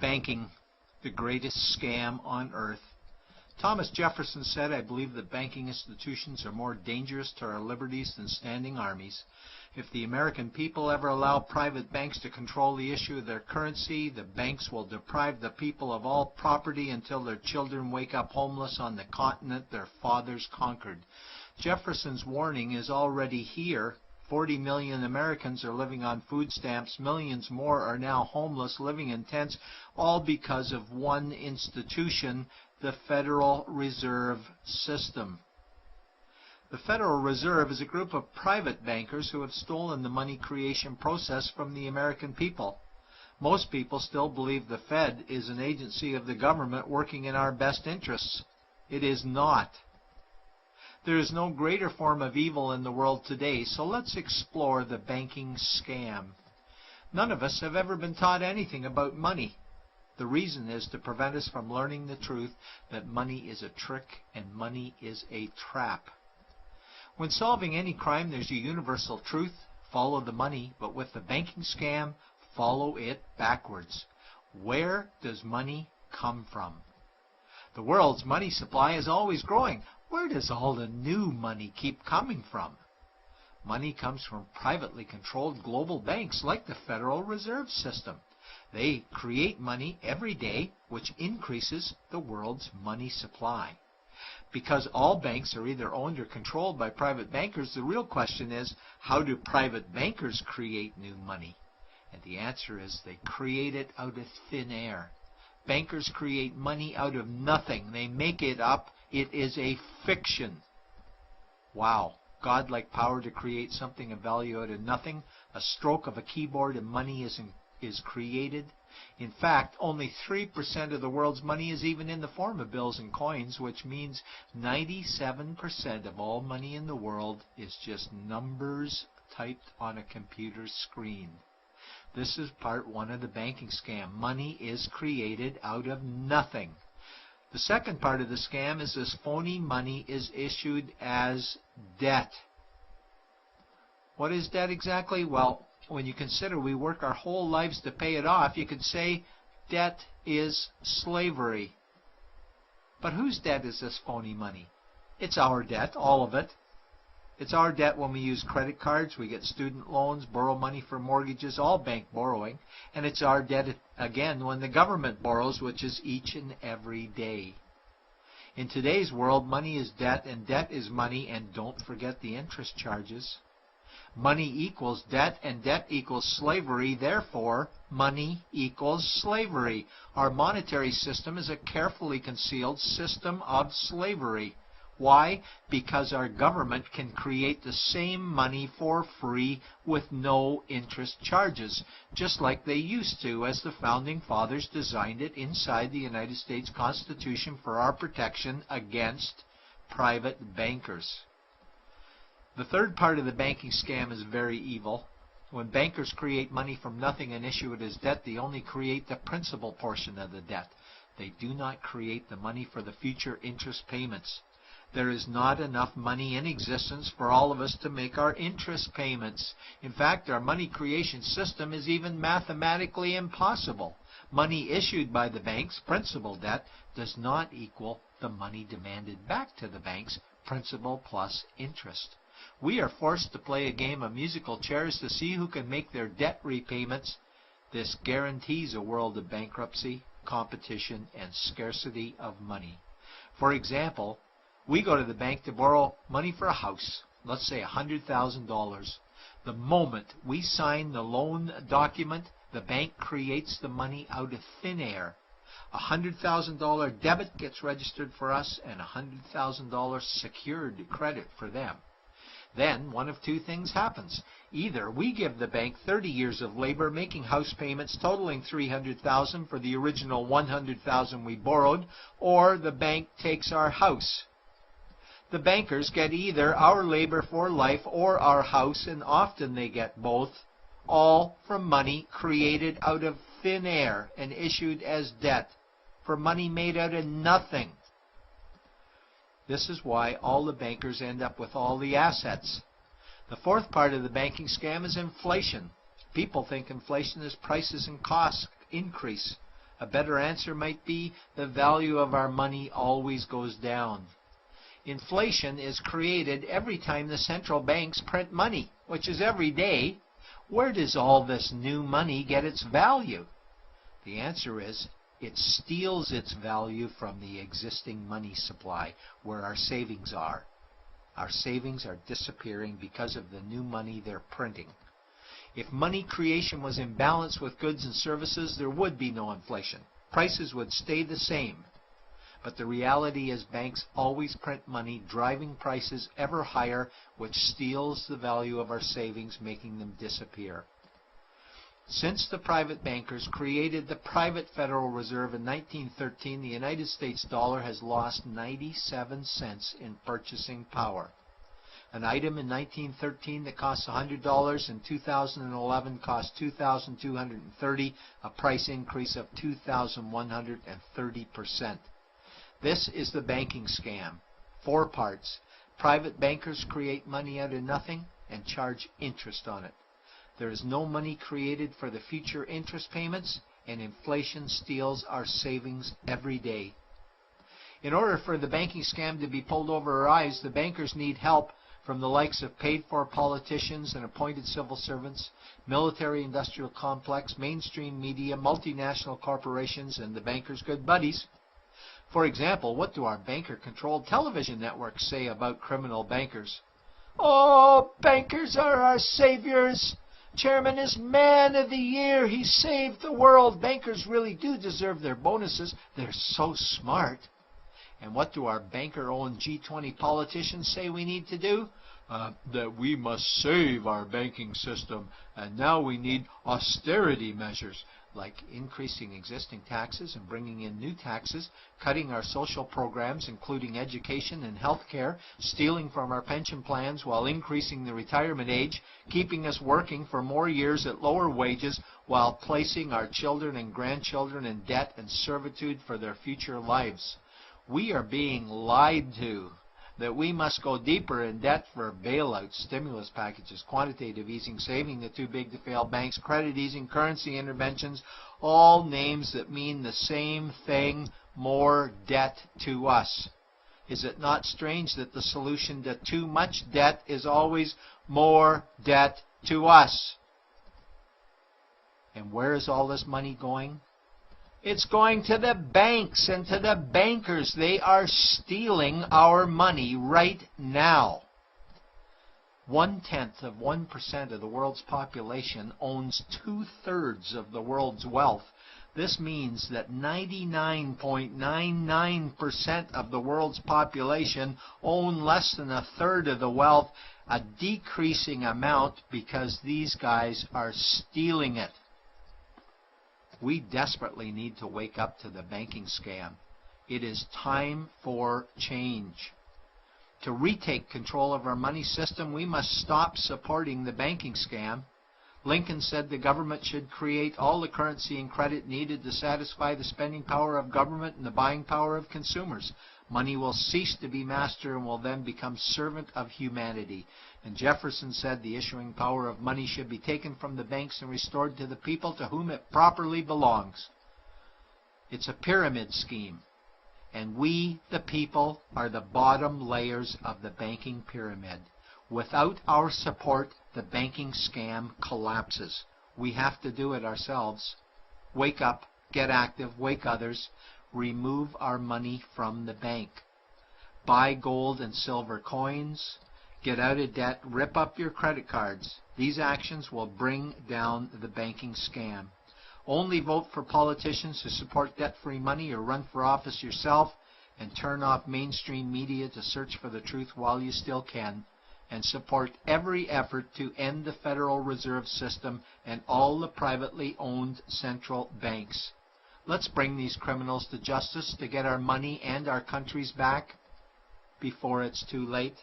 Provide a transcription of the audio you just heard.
Banking, the greatest scam on earth. Thomas Jefferson said, "I believe that banking institutions are more dangerous to our liberties than standing armies. If the American people ever allow private banks to control the issue of their currency, the banks will deprive the people of all property until their children wake up homeless on the continent their fathers conquered." Jefferson's warning is already here. 40 million Americans are living on food stamps. Millions more are now homeless, living in tents, all because of one institution, the Federal Reserve System. The Federal Reserve is a group of private bankers who have stolen the money creation process from the American people. Most people still believe the Fed is an agency of the government working in our best interests. It is not. There is no greater form of evil in the world today, so let's explore the banking scam. None of us have ever been taught anything about money. The reason is to prevent us from learning the truth that money is a trick and money is a trap. When solving any crime, there's a universal truth: follow the money, but with the banking scam, follow it backwards. Where does money come from? The world's money supply is always growing. Where does all the new money keep coming from? Money comes from privately controlled global banks like the Federal Reserve System. They create money every day, which increases the world's money supply. Because all banks are either owned or controlled by private bankers, the real question is, how do private bankers create new money? And the answer is they create it out of thin air. Bankers create money out of nothing. They make it up. It is a fiction. Wow. Godlike power to create something of value out of nothing. A stroke of a keyboard and money is created. In fact, only 3% of the world's money is even in the form of bills and coins, which means 97% of all money in the world is just numbers typed on a computer screen. This is part one of the banking scam. Money is created out of nothing. The second part of the scam is this phony money is issued as debt. What is debt exactly? Well, when you consider we work our whole lives to pay it off, you could say debt is slavery. But whose debt is this phony money? It's our debt, all of it. It's our debt when we use credit cards, we get student loans, borrow money for mortgages, all bank borrowing. And it's our debt, again, when the government borrows, which is each and every day. In today's world, money is debt, and debt is money, and don't forget the interest charges. Money equals debt, and debt equals slavery. Therefore, money equals slavery. Our monetary system is a carefully concealed system of slavery. Why? Because our government can create the same money for free with no interest charges, just like they used to, as the Founding Fathers designed it inside the United States Constitution for our protection against private bankers. The third part of the banking scam is very evil. When bankers create money from nothing and issue it as debt, they only create the principal portion of the debt. They do not create the money for the future interest payments. There is not enough money in existence for all of us to make our interest payments. In fact, our money creation system is even mathematically impossible. Money issued by the banks, principal debt, does not equal the money demanded back to the banks, principal plus interest. We are forced to play a game of musical chairs to see who can make their debt repayments. This guarantees a world of bankruptcy, competition, and scarcity of money. For example, we go to the bank to borrow money for a house, let's say $100,000. The moment we sign the loan document, the bank creates the money out of thin air. A $100,000 debit gets registered for us and a $100,000 secured credit for them. Then one of two things happens. Either we give the bank 30 years of labor making house payments totaling $300,000 for the original $100,000 we borrowed, or the bank takes our house. The bankers get either our labor for life or our house, and often they get both, all from money created out of thin air and issued as debt, for money made out of nothing. This is why all the bankers end up with all the assets. The fourth part of the banking scam is inflation. People think inflation is prices and costs increase. A better answer might be the value of our money always goes down. Inflation is created every time the central banks print money, which is every day. Where does all this new money get its value? The answer is it steals its value from the existing money supply, where our savings are. Our savings are disappearing because of the new money they're printing. If money creation was in balance with goods and services, there would be no inflation. Prices would stay the same. But the reality is banks always print money, driving prices ever higher, which steals the value of our savings, making them disappear. Since the private bankers created the private Federal Reserve in 1913, the United States dollar has lost 97 cents in purchasing power. An item in 1913 that cost $100 in 2011 cost $2,230, a price increase of 2,130%. This is the banking scam. 4 parts. Private bankers create money out of nothing and charge interest on it. There is no money created for the future interest payments, and inflation steals our savings every day. In order for the banking scam to be pulled over our eyes, the bankers need help from the likes of paid-for politicians and appointed civil servants, military-industrial complex, mainstream media, multinational corporations, and the bankers' good buddies. For example, what do our banker-controlled television networks say about criminal bankers? Oh, bankers are our saviors. Chairman is Man of the Year. He saved the world. Bankers really do deserve their bonuses. They're so smart. And what do our banker-owned G20 politicians say we need to do? That we must save our banking system, and now we need austerity measures, like increasing existing taxes and bringing in new taxes, cutting our social programs, including education and health care, stealing from our pension plans while increasing the retirement age, keeping us working for more years at lower wages while placing our children and grandchildren in debt and servitude for their future lives. We are being lied to that we must go deeper in debt for bailouts, stimulus packages, quantitative easing, saving the too big to fail banks, credit easing, currency interventions, all names that mean the same thing, more debt to us. Is it not strange that the solution to too much debt is always more debt to us? And where is all this money going? It's going to the banks and to the bankers. They are stealing our money right now. 0.1% of the world's population owns 2/3 of the world's wealth. This means that 99.99% of the world's population own less than 1/3 of the wealth, a decreasing amount because these guys are stealing it. We desperately need to wake up to the banking scam. It is time for change. To retake control of our money system, we must stop supporting the banking scam. Lincoln said the government should create all the currency and credit needed to satisfy the spending power of government and the buying power of consumers. Money will cease to be master and will then become servant of humanity. And Jefferson said the issuing power of money should be taken from the banks and restored to the people to whom it properly belongs. It's a pyramid scheme. And we, the people, are the bottom layers of the banking pyramid. Without our support, the banking scam collapses. We have to do it ourselves. Wake up, get active, wake others. Remove our money from the bank. Buy gold and silver coins. Get out of debt. Rip up your credit cards. These actions will bring down the banking scam. Only vote for politicians who support debt-free money, or run for office yourself, and turn off mainstream media to search for the truth while you still can, and support every effort to end the Federal Reserve System and all the privately owned central banks. Let's bring these criminals to justice to get our money and our countries back before it's too late.